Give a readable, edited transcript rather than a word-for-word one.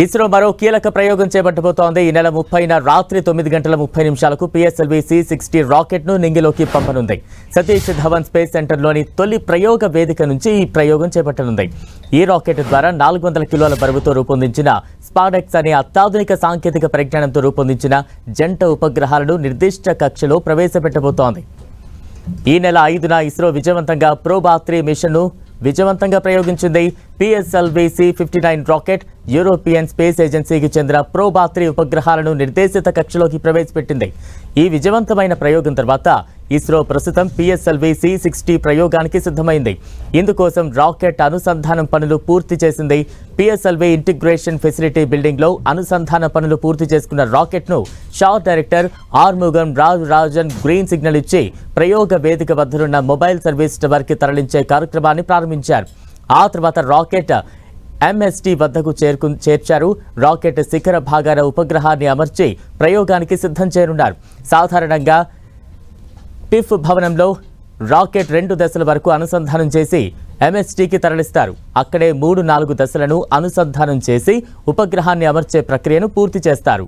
ఇస్రో మరో కీలక ప్రయోగం చేపట్టబోతోంది. ఈ నెల 30న రాత్రి 9:30 పిఎస్ఎల్వి C-60 రాకెట్ ను నింగిలోకి పంపనుంది. సతీష్ ధవన్ స్పేస్ సెంటర్లోని తొలి ప్రయోగ వేదిక నుంచి ఈ ప్రయోగం చేపట్టనుంది. ఈ రాకెట్ ద్వారా 400 కిలోల బరువుతో రూపొందించిన స్పాడెక్స్ అనే అత్యాధునిక సాంకేతిక పరిజ్ఞానంతో రూపొందించిన జంట ఉపగ్రహాలను నిర్దిష్ట కక్షలో ప్రవేశపెట్టబోతోంది. ఈ నెల 5న ఇస్రో విజయవంతంగా ప్రోబా-3 మిషన్ను విజయవంతంగా ప్రయోగించింది. PSLV C-59 rocket European space ఏజెన్సీకి చెందిన ప్రోబా-3 ఉపగ్రహాలను నిర్దేశిత కక్షలోకి ప్రవేశపెట్టింది. ఈ విజయవంతమైన ప్రయోగం తర్వాత ఇస్రో ప్రస్తుతం పిఎస్ఎల్వి C-60 ప్రయోగానికి సిద్ధమైంది. ఇందుకోసం రాకెట్ అనుసంధానం పనులు పూర్తి చేసింది. పిఎస్ఎల్వి ఇంటిగ్రేషన్ ఫెసిలిటీ బిల్డింగ్ లో అనుసంధాన పనులు పూర్తి చేసుకున్న రాకెట్ ను SHAR director Arumugam Rajan green signal ఇచ్చి ప్రయోగ వేదిక వద్దనున్న మొబైల్ సర్వీస్ టవర్ కి తరలించే కార్యక్రమాన్ని ప్రారంభించారు. ఆ తర్వాత రాకెట్ MST వద్దకు చేర్చారు. రాకెట్ శిఖర భాగాన ఉపగ్రహాన్ని అమర్చి ప్రయోగానికి సిద్ధం చేయనున్నారు. సాధారణంగా పిఫ్ భవనంలో రాకెట్ 2 దశల వరకు అనుసంధానం చేసి MSTకి తరలిస్తారు. అక్కడే 3-4 దశలను అనుసంధానం చేసి ఉపగ్రహాన్ని అమర్చే ప్రక్రియను పూర్తి చేస్తారు.